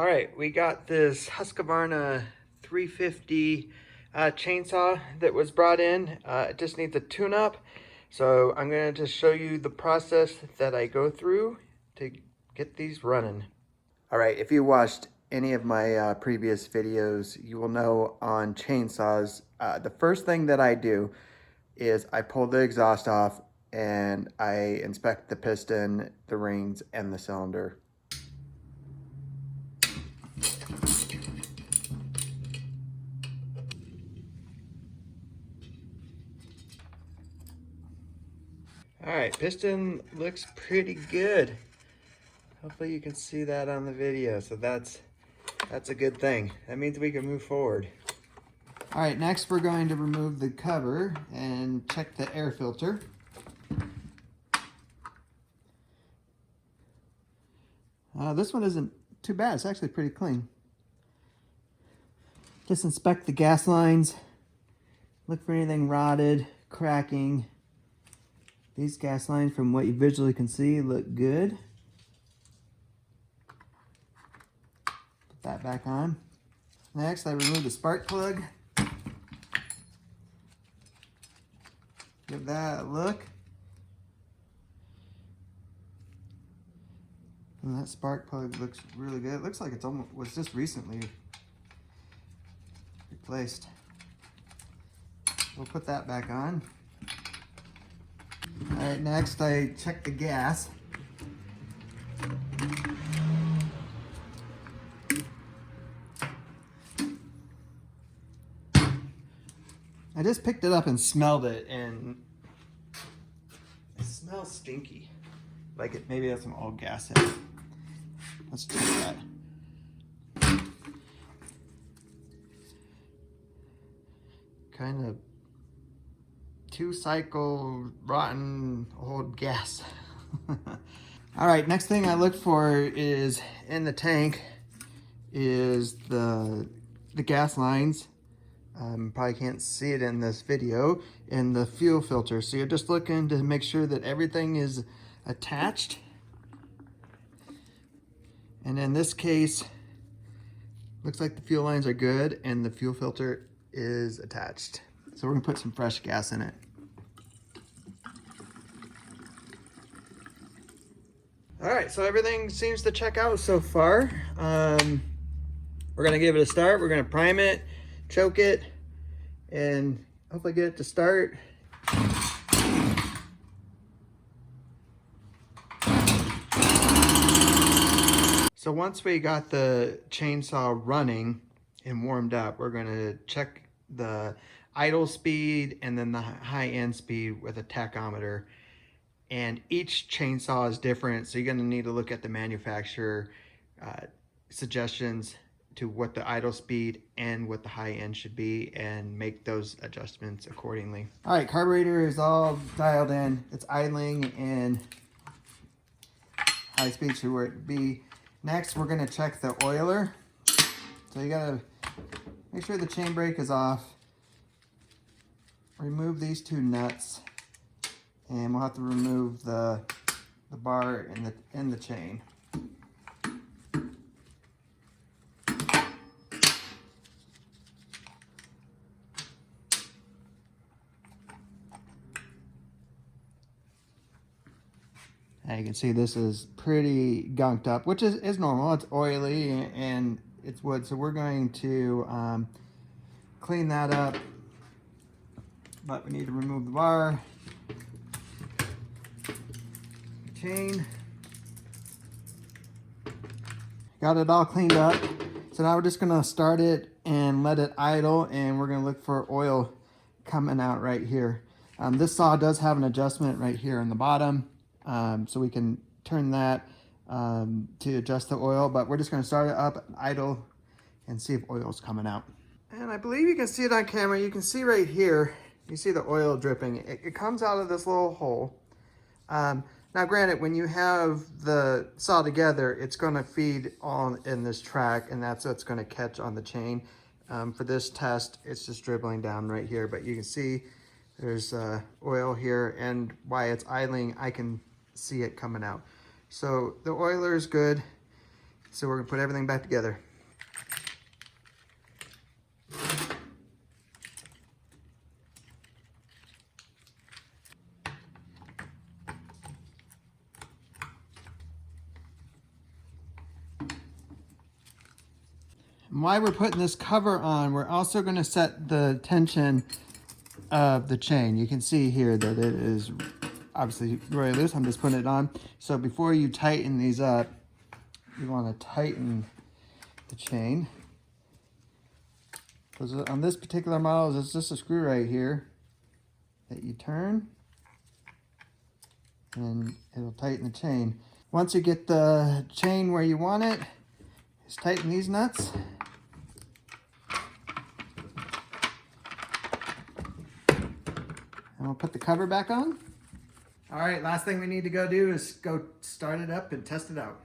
All right, we got this Husqvarna 350 chainsaw that was brought in. It just needs a tune-up. So I'm going to just show you the process that I go through to get these running. All right, if you watched any of my previous videos, you will know on chainsaws, the first thing that I do is I pull the exhaust off and I inspect the piston, the rings, and the cylinder. All right, piston looks pretty good. Hopefully you can see that on the video. So that's a good thing. That means we can move forward. All right, next we're going to remove the cover and check the air filter. This one isn't too bad. It's actually pretty clean. Just inspect the gas lines. Look for anything rotted, cracking. These gas lines, from what you visually can see, look good. Put that back on. Next, I remove the spark plug. Give that a look. And that spark plug looks really good. It looks like it was just recently replaced. We'll put that back on. All right, next I check the gas. I just picked it up and smelled it, and it smells stinky. Like it maybe has some old gas in it. Let's check that. Kind of 2-cycle rotten old gas. All right, next thing I look for is in the tank is the gas lines. Probably can't see it in this video, and the fuel filter. So you're just looking to make sure that everything is attached. And in this case, looks like the fuel lines are good and the fuel filter is attached. So we're gonna put some fresh gas in it. All right, so everything seems to check out so far. We're gonna give it a start. We're gonna prime it, choke it, and hopefully get it to start. So once we got the chainsaw running and warmed up, we're gonna check the idle speed and then the high end speed with a tachometer. And each chainsaw is different, so you're gonna need to look at the manufacturer suggestions to what the idle speed and what the high end should be and make those adjustments accordingly. All right, carburetor is all dialed in. It's idling and high speed should where it be. Next, we're gonna check the oiler. So you gotta make sure the chain brake is off. Remove these 2 nuts, and we'll have to remove the bar and the chain. Now you can see this is pretty gunked up, which is normal. It's oily and it's wood, so we're going to clean that up. But we need to remove the bar, the chain. Got it all cleaned up. So now we're just gonna start it and let it idle, and we're gonna look for oil coming out right here. This saw does have an adjustment right here in the bottom. So we can turn that to adjust the oil, but we're just going to start it up, idle, and see if oil's coming out. And I believe you can see it on camera. You can see right here, you see the oil dripping. It comes out of this little hole. Now granted, when you have the saw together, it's going to feed all in this track, and that's what's going to catch on the chain. For this test, it's just dribbling down right here, but you can see there's oil here, and while it's idling, I can see it coming out. So the oiler is good. So we're gonna put everything back together. And while we're putting this cover on, we're also gonna set the tension of the chain. You can see here that it is obviously very loose. I'm just putting it on. So before you tighten these up, you wanna tighten the chain. Because on this particular model, it's just a screw right here that you turn and it'll tighten the chain. Once you get the chain where you want it, just tighten these nuts. And we'll put the cover back on. All right, last thing we need to go do is go start it up and test it out.